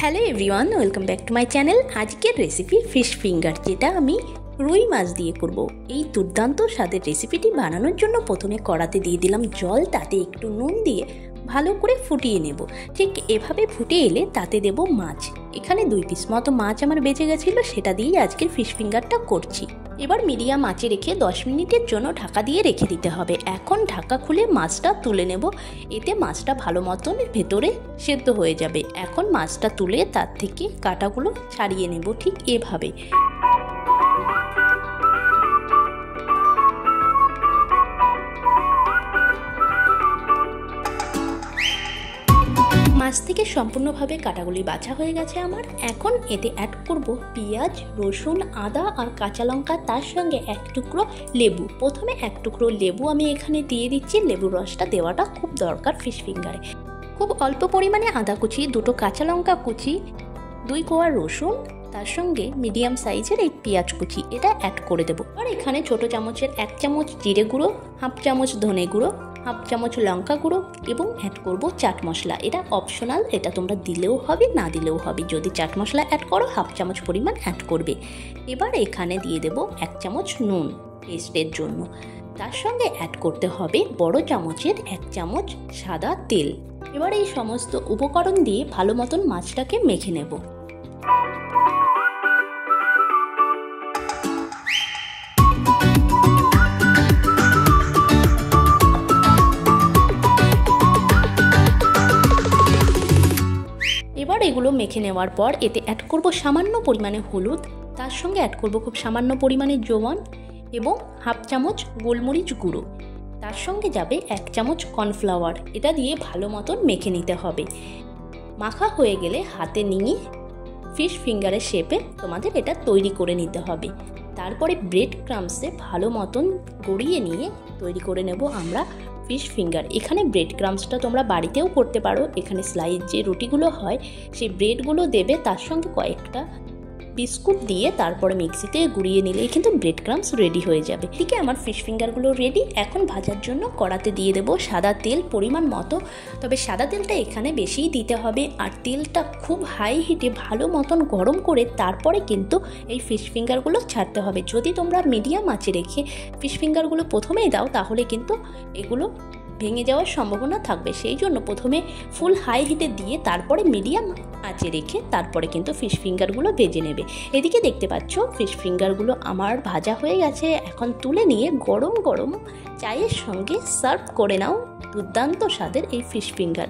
Hello everyone, welcome back to my channel. আজকের recipe fish finger, যেটা আমি রুই মাছ দিয়ে করব। এই দুর্দান্ত স্বাদের রেসিপিটি বানানোর জন্য প্রথমে কড়াতে দিয়ে দিলাম জল, তাতে একটু নুন দিয়ে ভালো করে ফুটিয়ে নেব। ঠিক এভাবে ফুটে এলে তাতে দেব মাছ। এখানে 2 পিস মতো মাছ আমার বেঁচে গেছিলো, সেটা দিয়েই আজকের ফিশ ফিঙ্গারটা করছি। এবার মিডিয়াম আঁচে রেখে 10 মিনিটের জন্য ঢাকা দিয়ে রেখে দিতে হবে। এখন ঢাকা খুলে মাছটা তুলে নেব, এতে মাছটা ভালো মতন ভেতরে সেদ্ধ হয়ে যাবে। এখন মাছটা তুলে তার থেকে কাঁটাগুলো ছাড়িয়ে নেব ঠিক এভাবে। মাছ থেকে সম্পূর্ণভাবে কাটাগুলি বাছা হয়ে গেছে আমার। এখন এতে অ্যাড করব পেঁয়াজ, রসুন, আদা আর কাঁচা লঙ্কা, তার সঙ্গে 1 টুকরো লেবু। প্রথমে 1 টুকরো লেবু আমি এখানে দিয়ে দিচ্ছি। লেবুর রসটা দেওয়াটা খুব দরকার ফিশ ফিঙ্গারে। খুব অল্প পরিমাণে আদা কুচি, 2টো কাঁচা লঙ্কা কুচি, 2 কোয়া রসুন, তার সঙ্গে মিডিয়াম সাইজের এই পেঁয়াজ কুচি, এটা অ্যাড করে দেবো। আর এখানে ছোটো চামচের 1 চামচ জিরে গুঁড়ো, 1/2 চামচ ধনে গুঁড়ো, 1/2 চামচ লঙ্কা গুঁড়ো এবং অ্যাড করব চাট মশলা। এটা অপশনাল, এটা তোমরা দিলেও হবে না দিলেও হবে। যদি চাট মশলা অ্যাড করো 1/2 চামচ পরিমাণ অ্যাড করবে। এবার এখানে দিয়ে দেব 1 চামচ নুন টেস্টের জন্য। তার সঙ্গে অ্যাড করতে হবে বড় চামচের 1 চামচ সাদা তেল। এবার এই সমস্ত উপকরণ দিয়ে ভালো মতন মাছটাকে মেখে নেব। এবার এগুলো মেখে নেওয়ার পর এতে অ্যাড করব সামান্য পরিমাণে হলুদ, তার সঙ্গে অ্যাড করব খুব সামান্য পরিমাণে জোয়ান এবং 1/2 চামচ গোলমরিচ গুঁড়ো। তার সঙ্গে যাবে 1 চামচ কর্নফ্লাওয়ার। এটা দিয়ে ভালো মতন মেখে নিতে হবে। মাখা হয়ে গেলে হাতে নিয়ে ফিশ ফিঙ্গারের শেপে তোমাদের এটা তৈরি করে নিতে হবে। তারপরে ব্রেড ক্রাম্বসে ভালো মতন গড়িয়ে নিয়ে তৈরি করে নেব আমরা ফিশ ফিঙ্গার। এখানে ব্রেড ক্রাম্বসটা তোমরা বাড়িতেও করতে পারো। এখানে স্লাইস যে রুটিগুলো হয় সেই ব্রেডগুলো দেবে, তার সঙ্গে কয়েকটা বিস্কুট দিয়ে তারপরে মিক্সিতে গুঁড়িয়ে নিলেই কিন্তু ব্রেড ক্রাম্বস রেডি হয়ে যাবে। ঠিক আমার ফিশ ফিঙ্গারগুলো রেডি। এখন ভাজার জন্য কড়াতে দিয়ে দেবো সাদা তেল পরিমাণ মতো। তবে সাদা তেলটা এখানে বেশিই দিতে হবে। আর তেলটা খুব হাই হিটে ভালো মতন গরম করে তারপরে কিন্তু এই ফিশ ফিঙ্গারগুলো ছাড়তে হবে। যদি তোমরা মিডিয়াম আঁচে রেখে ফিশ ফিঙ্গারগুলো প্রথমেই দাও তাহলে কিন্তু এগুলো ভেঙে যাওয়ার সম্ভাবনা থাকবে। সেই জন্য প্রথমে ফুল হাই হিটে দিয়ে তারপরে মিডিয়াম আঁচে রেখে তারপরে কিন্তু ফিশ ফিঙ্গারগুলো ভেজে নেবে। এদিকে দেখতে পাচ্ছ ফিশ ফিঙ্গারগুলো আমার ভাজা হয়ে গেছে। এখন তুলে নিয়ে গরম গরম চায়ের সঙ্গে সার্ভ করে নাও দুর্দান্ত স্বাদের এই ফিশ ফিঙ্গার।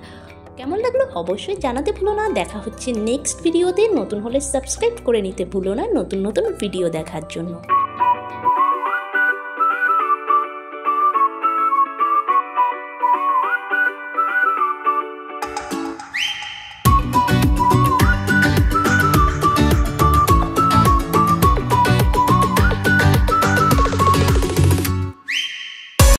কেমন লাগলো অবশ্যই জানাতে ভুলো না। দেখা হচ্ছে নেক্সট ভিডিওতে। নতুন হলে সাবস্ক্রাইব করে নিতে ভুলো না নতুন নতুন ভিডিও দেখার জন্য।